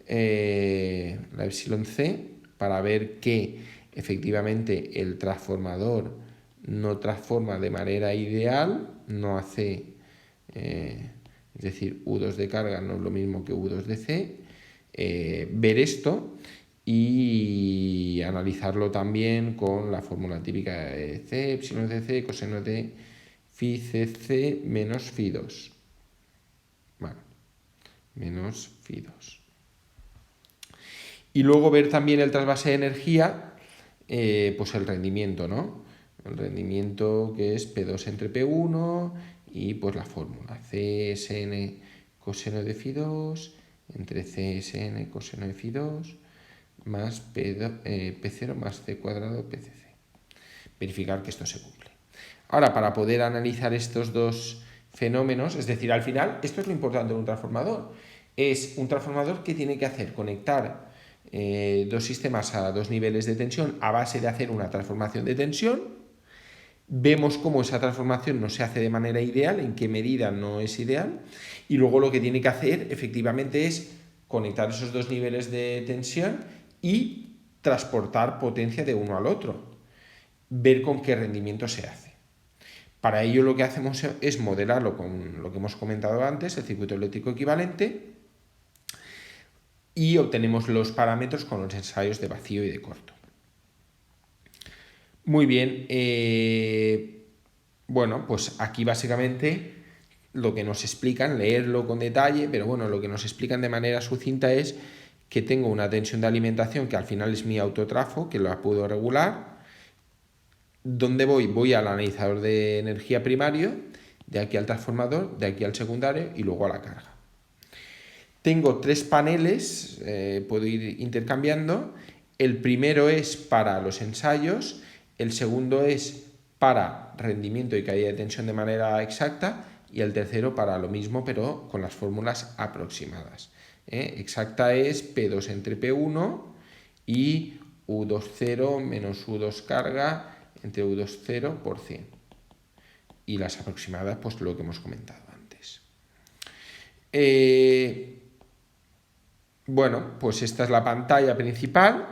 la epsilon C, para ver que efectivamente el transformador no transforma de manera ideal, no hace, es decir, U2 de carga no es lo mismo que U2 de C, ver esto y analizarlo también con la fórmula típica de C, epsilon de C, coseno de phi CC menos phi 2. Bueno, menos phi 2. Y luego ver también el trasvase de energía, pues el rendimiento, ¿no? El rendimiento que es P2 entre P1 y pues la fórmula CSN coseno de phi 2 entre CSN coseno de phi 2 más P0 más C cuadrado PCC. Verificar que esto se cumple. Ahora, para poder analizar estos dos fenómenos, es decir, al final, esto es lo importante de un transformador, es un transformador que tiene que hacer conectar dos sistemas a dos niveles de tensión a base de hacer una transformación de tensión. Vemos cómo esa transformación no se hace de manera ideal, en qué medida no es ideal, y luego lo que tiene que hacer efectivamente es conectar esos dos niveles de tensión y transportar potencia de uno al otro, ver con qué rendimiento se hace. Para ello lo que hacemos es modelarlo con lo que hemos comentado antes, el circuito eléctrico equivalente, y obtenemos los parámetros con los ensayos de vacío y de corto. Muy bien, bueno, pues aquí básicamente lo que nos explican, leerlo con detalle, pero bueno, lo que nos explican de manera sucinta es que tengo una tensión de alimentación que al final es mi autotrafo, que la puedo regular. ¿Dónde voy? Voy al analizador de energía primario, de aquí al transformador, de aquí al secundario y luego a la carga. Tengo tres paneles, puedo ir intercambiando. El primero es para los ensayos, el segundo es para rendimiento y caída de tensión de manera exacta y el tercero para lo mismo pero con las fórmulas aproximadas. Exacta es P2 entre P1 y U20 menos U2 carga entre U20 por 100. Y las aproximadas, pues lo que hemos comentado antes. Bueno, pues esta es la pantalla principal.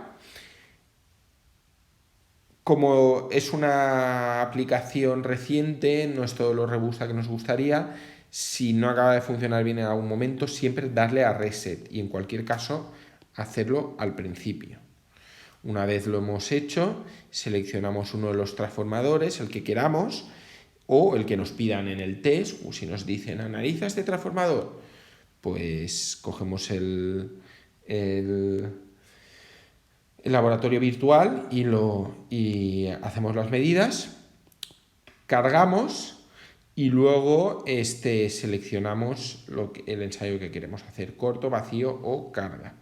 Como es una aplicación reciente, no es todo lo robusta que nos gustaría, si no acaba de funcionar bien en algún momento, siempre darle a reset y en cualquier caso hacerlo al principio. Una vez lo hemos hecho, seleccionamos uno de los transformadores, el que queramos, o el que nos pidan en el test, o si nos dicen analiza este transformador, pues cogemos el laboratorio virtual y hacemos las medidas, cargamos y luego seleccionamos el ensayo que queremos hacer, corto, vacío o carga.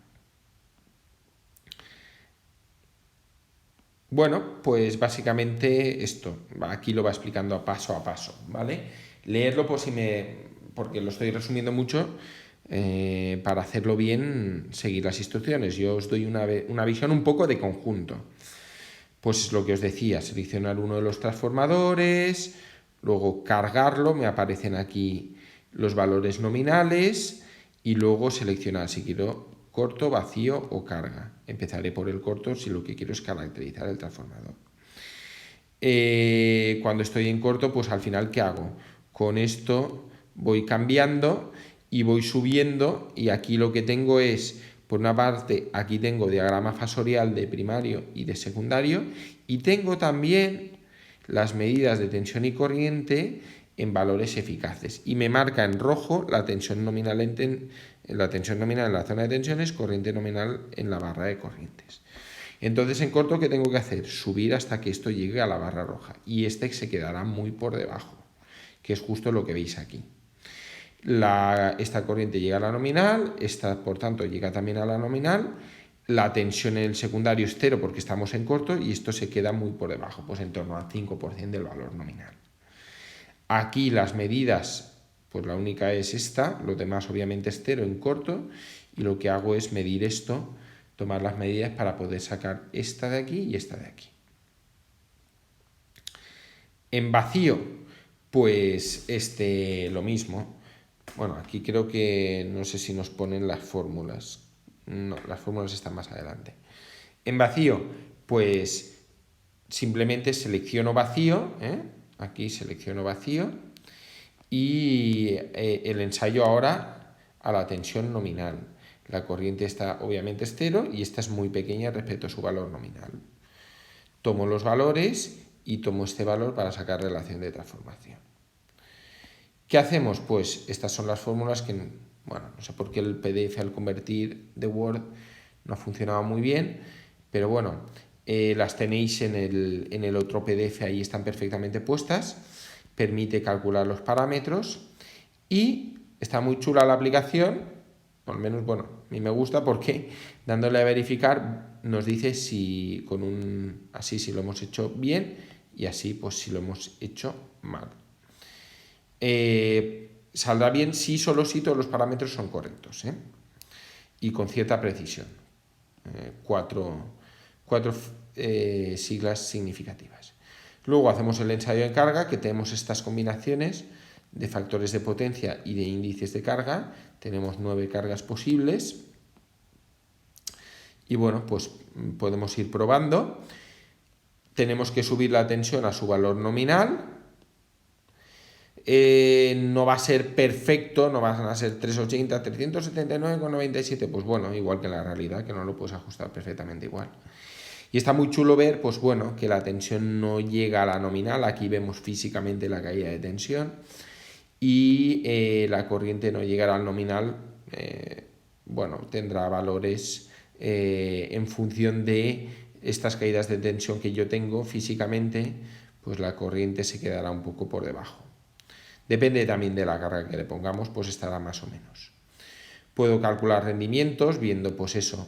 Bueno, pues básicamente esto, aquí lo va explicando paso a paso, ¿vale? Leerlo porque lo estoy resumiendo mucho, para hacerlo bien, seguir las instrucciones. Yo os doy una visión un poco de conjunto. Pues lo que os decía, seleccionar uno de los transformadores, luego cargarlo, me aparecen aquí los valores nominales y luego seleccionar si quiero corto, vacío o carga. Empezaré por el corto si lo que quiero es caracterizar el transformador. Cuando estoy en corto, pues al final, ¿qué hago? Con esto voy cambiando y voy subiendo y aquí lo que tengo es, por una parte, aquí tengo diagrama fasorial de primario y de secundario y tengo también las medidas de tensión y corriente en valores eficaces y me marca en rojo la tensión nominal en la zona de tensiones, corriente nominal en la barra de corrientes. Entonces, en corto, ¿qué tengo que hacer? Subir hasta que esto llegue a la barra roja y este se quedará muy por debajo, que es justo lo que veis aquí. Esta corriente llega a la nominal, esta por tanto llega también a la nominal, la tensión en el secundario es 0 porque estamos en corto y esto se queda muy por debajo, pues en torno al 5% del valor nominal. Aquí las medidas, pues la única es esta, lo demás obviamente es 0 en corto y lo que hago es medir esto, tomar las medidas para poder sacar esta de aquí y esta de aquí. En vacío, pues lo mismo. Bueno, aquí creo que no sé si nos ponen las fórmulas. No, las fórmulas están más adelante. En vacío, pues simplemente selecciono vacío, aquí selecciono vacío y el ensayo ahora a la tensión nominal. La corriente está obviamente es 0 y esta es muy pequeña respecto a su valor nominal. Tomo los valores y tomo este valor para sacar relación de transformación. ¿Qué hacemos? Pues estas son las fórmulas que, bueno, no sé por qué el PDF al convertir de Word no ha funcionado muy bien, pero bueno, las tenéis en el otro PDF, ahí están perfectamente puestas, permite calcular los parámetros y está muy chula la aplicación, al menos, bueno, a mí me gusta porque dándole a verificar nos dice si así si lo hemos hecho bien y así pues si lo hemos hecho mal. Saldrá bien solo si todos los parámetros son correctos, y con cierta precisión. Cuatro siglas significativas. Luego hacemos el ensayo de carga, que tenemos estas combinaciones de factores de potencia y de índices de carga. Tenemos 9 cargas posibles. Y bueno, pues podemos ir probando. Tenemos que subir la tensión a su valor nominal. No va a ser perfecto, no van a ser 380, 379,97, pues bueno, igual que en la realidad, que no lo puedes ajustar perfectamente igual. Y está muy chulo ver, pues bueno, que la tensión no llega a la nominal, aquí vemos físicamente la caída de tensión, y la corriente no llegará al nominal, bueno, tendrá valores en función de estas caídas de tensión que yo tengo físicamente, pues la corriente se quedará un poco por debajo. Depende también de la carga que le pongamos, pues estará más o menos. Puedo calcular rendimientos viendo pues eso,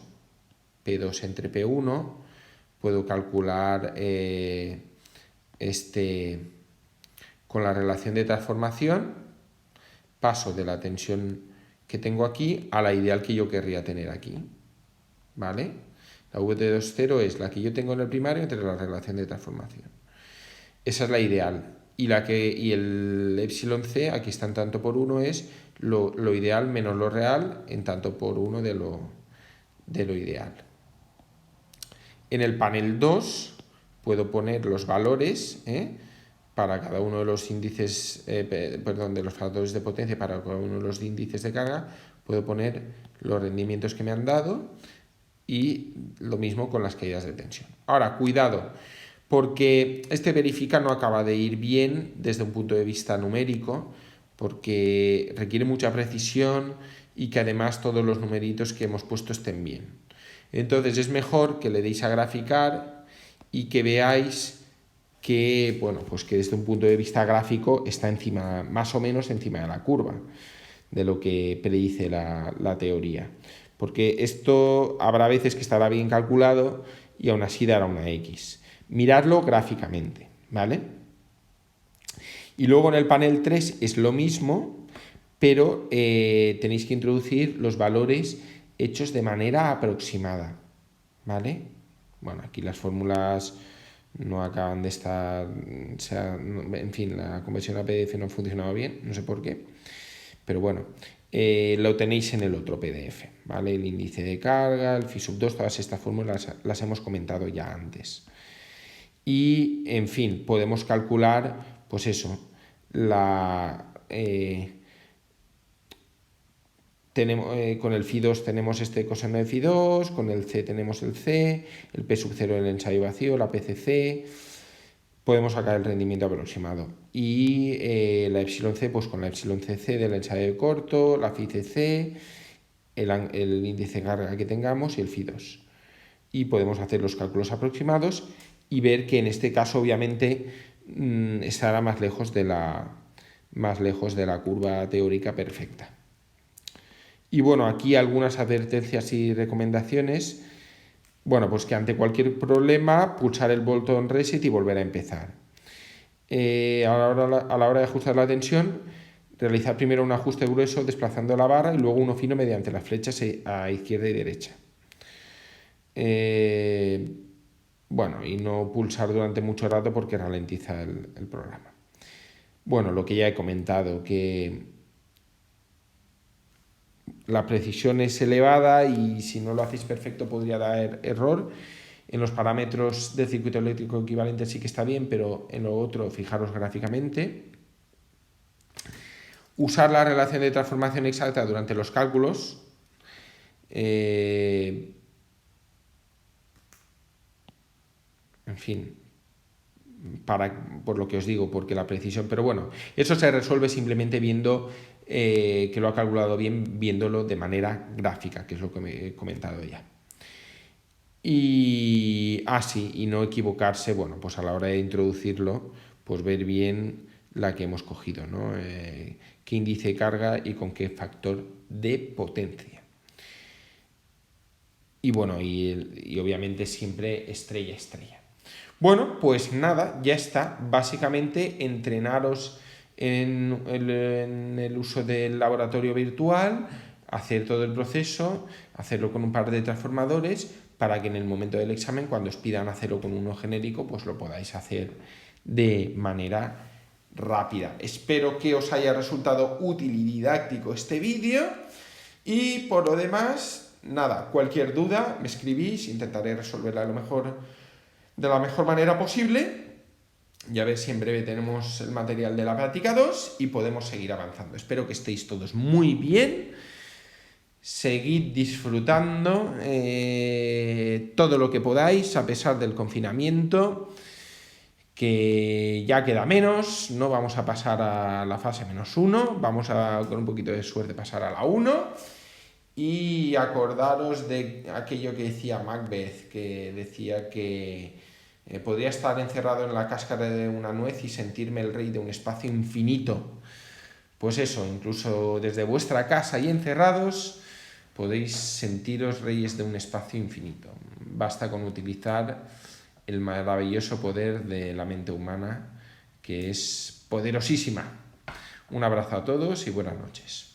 P2 entre P1. Puedo calcular con la relación de transformación. Paso de la tensión que tengo aquí a la ideal que yo querría tener aquí. ¿Vale? La VT20 es la que yo tengo en el primario entre la relación de transformación. Esa es la ideal. Y el epsilon c, aquí está en tanto por 1, es lo ideal menos lo real en tanto por 1 de lo ideal. En el panel 2 puedo poner los valores para cada uno de los índices, de los factores de potencia, para cada uno de los índices de carga, puedo poner los rendimientos que me han dado y lo mismo con las caídas de tensión. Ahora, cuidado, porque este verifica no acaba de ir bien desde un punto de vista numérico, porque requiere mucha precisión y que además todos los numeritos que hemos puesto estén bien. Entonces es mejor que le deis a graficar y que veáis que, bueno, pues que desde un punto de vista gráfico está encima, más o menos encima de la curva, de lo que predice la teoría. Porque esto habrá veces que estará bien calculado y aún así dará una X. Miradlo gráficamente, ¿vale? Y luego en el panel 3 es lo mismo, pero tenéis que introducir los valores hechos de manera aproximada, ¿vale? Bueno, aquí las fórmulas no acaban de estar, en fin, la conversión a PDF no ha funcionado bien, no sé por qué, pero bueno, lo tenéis en el otro PDF, ¿vale? El índice de carga, el phi sub 2, todas estas fórmulas las hemos comentado ya antes. Y, en fin, podemos calcular, pues eso, con el phi2 tenemos este coseno de phi2, con el c tenemos el c, el p sub 0 en el ensayo vacío, la pcc, podemos sacar el rendimiento aproximado. Y la epsilon c, pues con la epsilon cc del ensayo corto, la phi cc, el índice de carga que tengamos y el phi2. Y podemos hacer los cálculos aproximados y ver que en este caso obviamente estará más lejos de la curva teórica perfecta. Y bueno, aquí algunas advertencias y recomendaciones. Bueno, pues que ante cualquier problema pulsar el botón reset y volver a empezar. A la hora de ajustar la tensión, realizar primero un ajuste grueso desplazando la barra y luego uno fino mediante las flechas a izquierda y derecha. Bueno, y no pulsar durante mucho rato porque ralentiza el programa. Bueno, lo que ya he comentado, que la precisión es elevada y si no lo hacéis perfecto podría dar error. En los parámetros del circuito eléctrico equivalente sí que está bien, pero en lo otro, fijaros gráficamente. Usar la relación de transformación exacta durante los cálculos. En fin, por lo que os digo, porque la precisión, pero bueno, eso se resuelve simplemente viendo que lo ha calculado bien, viéndolo de manera gráfica, que es lo que me he comentado ya. Y sí, y no equivocarse, bueno, pues a la hora de introducirlo, pues ver bien la que hemos cogido, ¿no? Qué índice de carga y con qué factor de potencia. Y bueno, y obviamente siempre estrella. Bueno, pues nada, ya está. Básicamente entrenaros en el uso del laboratorio virtual, hacer todo el proceso, hacerlo con un par de transformadores para que en el momento del examen, cuando os pidan hacerlo con uno genérico, pues lo podáis hacer de manera rápida. Espero que os haya resultado útil y didáctico este vídeo y por lo demás, nada, cualquier duda me escribís, intentaré resolverla de la mejor manera posible. Ya ver si en breve tenemos el material de la práctica 2 y podemos seguir avanzando. Espero que estéis todos muy bien. Seguid disfrutando todo lo que podáis a pesar del confinamiento, que ya queda menos. No vamos a pasar a la fase -1, vamos a, con un poquito de suerte, pasar a la 1. Y acordaros de aquello que decía Macbeth, que decía que podría estar encerrado en la cáscara de una nuez y sentirme el rey de un espacio infinito. Pues eso, incluso desde vuestra casa y encerrados, podéis sentiros reyes de un espacio infinito. Basta con utilizar el maravilloso poder de la mente humana, que es poderosísima. Un abrazo a todos y buenas noches.